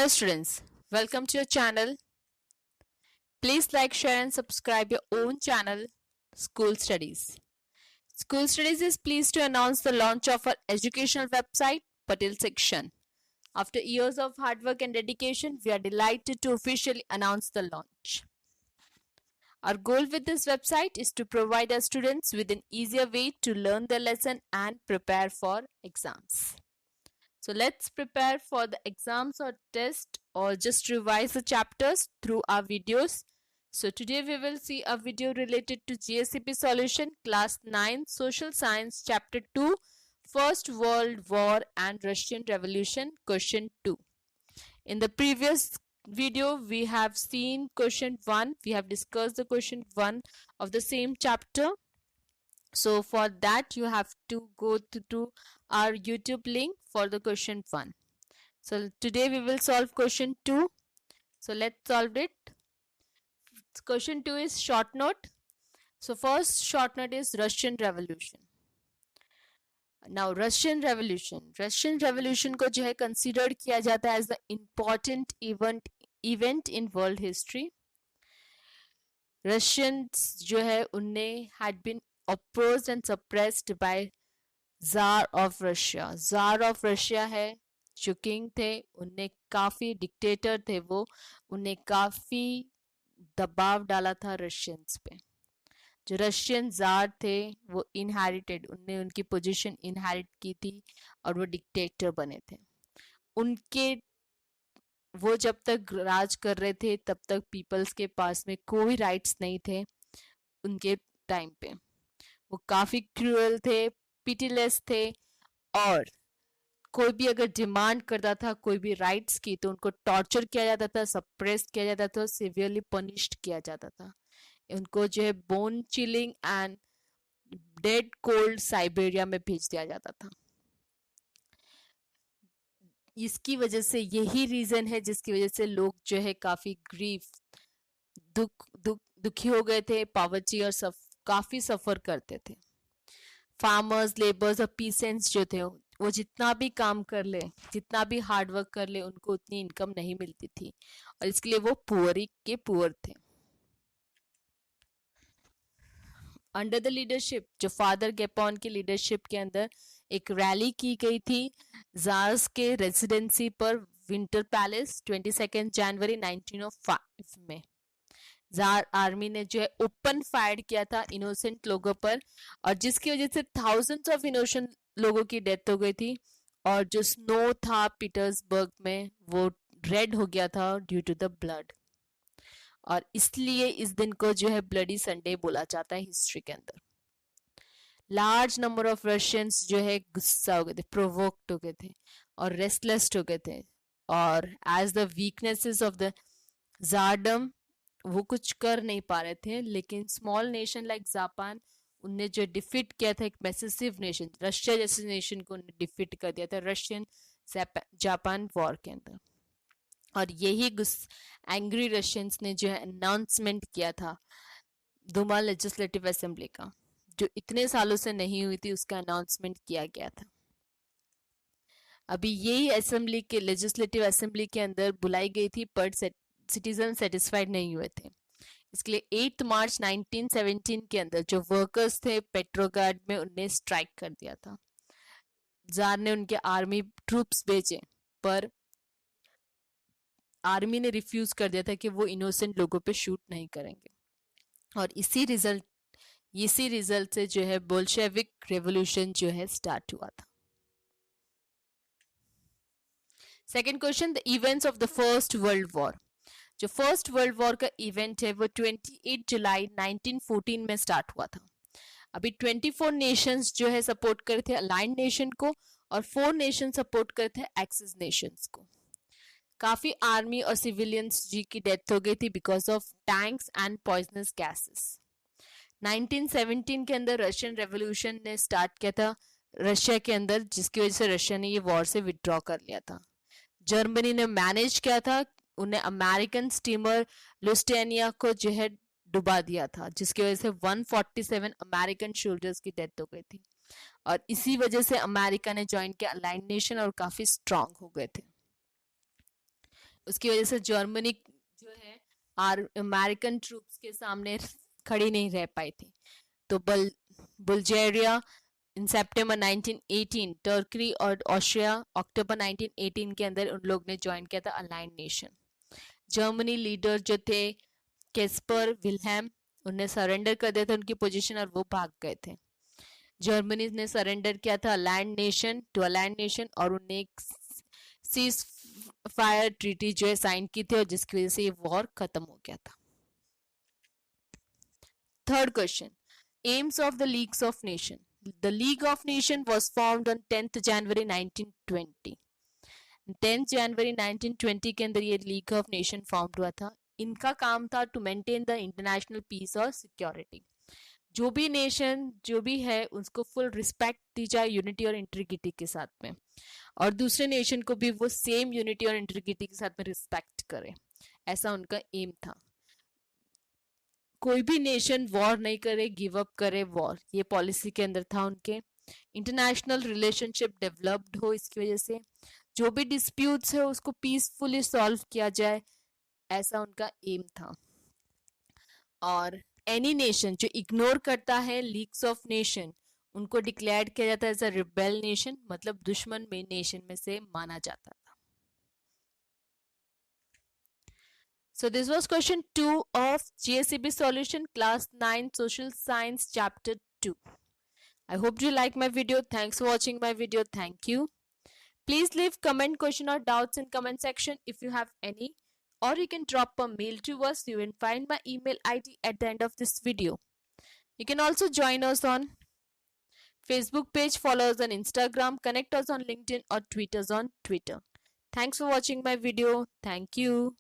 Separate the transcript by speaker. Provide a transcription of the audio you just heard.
Speaker 1: Hello students, welcome to your channel. Please like, share and subscribe your own channel, School Studies. School Studies is pleased to announce the launch of our educational website, Patil Section. After years of hard work and dedication, we are delighted to officially announce the launch. Our goal with this website is to provide our students with an easier way to learn the lesson and prepare for exams. So let's prepare for the exams or test or just revise the chapters through our videos. So today we will see a video related to GSCP solution class 9 social science chapter 2 First World War and Russian Revolution question 2. In the previous video we have seen question 1. We have discussed the question 1 of the same chapter. So for that you have to go to our YouTube link for the question 1. So today we will solve question 2. So let's solve it. Question 2 is short note. So first short note is Russian Revolution. Now Russian Revolution को जो है considered किया जाता है as the important event in world history. Russians जो है उनने had been opposed and suppressed by jar of Russia. Jar of Russia है जो किंग थे, उनने काफी डिक्टेटर थे, वो उन्हें काफी दबाव डाला था रशियंस पे. जो रशियन जार थे वो इनहेरिटेड, उनने उनकी पोजीशन इनहेरिट की थी और वो डिक्टेटर बने थे. उनके वो जब तक राज कर रहे थे तब तक पीपल्स के पास में कोई राइट्स नहीं थे. उनके टाइम पे वो काफी क्रूअल थे, पिटीलेस थे और कोई भी अगर डिमांड करता था कोई भी राइट्स की तो उनको टॉर्चर किया जाता था, सप्रेस किया जाता था, सिवियरली पनिश्ड किया जाता था. उनको जो है bone chilling and dead cold Siberia में भेज दिया जाता था. इसकी वजह से यही रीजन है जिसकी वजह से लोग जो है काफी ग्रीफ दुखी हो गए थे, पॉवर्टी और काफी सफर करते थे. फार्मर्स, लेबर्स और पीसेंट्स जो थे वो जितना भी काम कर ले, जितना भी हार्ड वर्क कर ले, उनको उतनी इनकम नहीं मिलती थी और इसके लिए वो पुअर के पुअर थे. अंडर द लीडरशिप, जो फादर गेपॉन की लीडरशिप के अंदर एक रैली की गई थी जार्स के रेजिडेंसी पर विंटर पैलेस 22 जनवरी 1905 में. जार आर्मी ने जो है ओपन फायर किया था इनोसेंट लोगों पर और जिसकी वजह से थाउजेंड्स ऑफ इनोसेंट लोगों की डेथ हो गई थी और जो स्नो था पीटर्सबर्ग में वो रेड हो गया था ड्यू टू द ब्लड. और इसलिए इस दिन को जो है ब्लडी संडे बोला जाता है हिस्ट्री के अंदर. लार्ज नंबर ऑफ रशियंस जो है गुस्सा हो गए थे, प्रोवोक्ड हो गए थे और रेस्टलेस हो गए थे और as the weaknesses of the tsardom वो कुछ कर नहीं पा रहे थे. लेकिन स्मॉल नेशन लाइक जापान, उनने जो डिफीट किया था एक मैसिव नेशन, रशिया जैसे नेशन को डिफीट कर दिया था रशियन जापान वॉर के अंदर. और यही एंग्री रशियंस ने जो है अनाउंसमेंट किया था दुमा लेजिस्लेटिव असेंबली का, जो इतने सालों से नहीं हुई थी, उसका अनाउंसमेंट किया गया था. अभी यही असेंबली के लेजिस्लेटिव असेंबली के अंदर बुलाई गई थी पर सिटीजन सेटिस्फाइड नहीं हुए थे. इसके लिए 8 मार्च 1917 के अंदर जो वर्कर्स थे पेट्रोग्राड में, उन्हें स्ट्राइक कर दिया था. जार ने उनके आर्मी ट्रूप्स भेजे पर आर्मी ने रिफ्यूज कर दिया था कि वो इनोसेंट लोगों पे शूट नहीं करेंगे. और इसी रिजल्ट से जो है बोल्शेविक रेवोल्यूशन जो है स्टार्ट हुआ था. Second question, the events of the first world war. जो फर्स्ट वर्ल्ड वॉर का इवेंट है वो 28 जुलाई 1914 में स्टार्ट हुआ था. अभी 24 नेशंस जो है सपोर्ट कर थे अलाइंड नेशन को और 4 नेशन सपोर्ट कर थे एक्सिस नेशंस को. काफी आर्मी और सिविलियंस जी की डेथ हो गई थी because of tanks and poisonous gases. 1917 के अंदर रशियन रेवोल्यूशन ने स्टार्ट किया था रशिया के अंदर, जिसकी वजह से रशिया ने ये वॉर से विड्रॉ कर लिया था. जर्मनी ने मैनेज किया था, उन्हें अमेरिकन स्टीमर लुस्टेनिया को जो है डुबा दिया था, जिसकी वजह से 147 अमेरिकन सोल्जर्स की डेथ हो गई थी. और इसी वजह से अमेरिका ने ज्वाइन किया अलाइंड नेशन और काफी स्ट्रांग हो गए थे. उसकी वजह से जर्मनी जो है अमेरिकन ट्रूप्स के सामने खड़ी नहीं रह पाई थी। तो बुल्गारिया इन सितंबर 1918, टर्की और ऑस्ट्रिया अक्टूबर 1918 के अंदर उन लोग ने ज्वाइन किया था अलाइंड नेशन। जर्मनी लीडर जो थे केस्पर विल्हेम, उन्हें सरेंडर कर दिया था उनकी पोजीशन और वो भाग गए थे। जर्मनी ने सरेंडर किया था अलाइंड नेशन और उन्हें एक सीज फायर ट्रीटी जो है साइन की थी और जिसकी वजह से ये वॉर खत्म हो गया था। Third question, AIIMS of the leagues of nation. The league of nation was formed on 10th January 1920। 10th जनवरी 1920 के अंदर ये लीग ऑफ नेशन फॉर्म हुआ था। इनका काम था to maintain the international peace और सिक्योरिटी। जो भी नेशन जो भी है उसको फुल रिस्पेक्ट दी जाए यूनिटी और इंटीग्रिटी के साथ में, और दूसरे नेशन को भी वो सेम यूनिटी और इंटीग्रिटी के साथ में रिस्पेक्ट करे, ऐसा उनका एम था। कोई भी नेशन वॉर नहीं करे, गिव अप करे वॉर, ये पॉलिसी के अंदर था उनके। इंटरनेशनल रिलेशनशिप डेवलप्ड हो, इसकी वजह से जो भी डिस्प्यूट्स है उसको पीसफुली सॉल्व किया जाए, ऐसा उनका एम था। और एनी नेशन जो इग्नोर करता है लीग्स ऑफ नेशन, उनको डिक्लेयर किया जाता है एज अ रिबेल नेशन, मतलब दुश्मन में नेशन में से माना जाता था। So this was question 2 of GSEB solution class 9 social science chapter 2. I hope you like my video. Thanks for watching my video. Thank you. Please leave comment, question or doubts in comment section if you have any, or you can drop a mail to us. You will find my email ID at the end of this video. You can also join us on Facebook page, follow us on Instagram, connect us on LinkedIn or tweet us on Twitter. Thanks for watching my video. Thank you.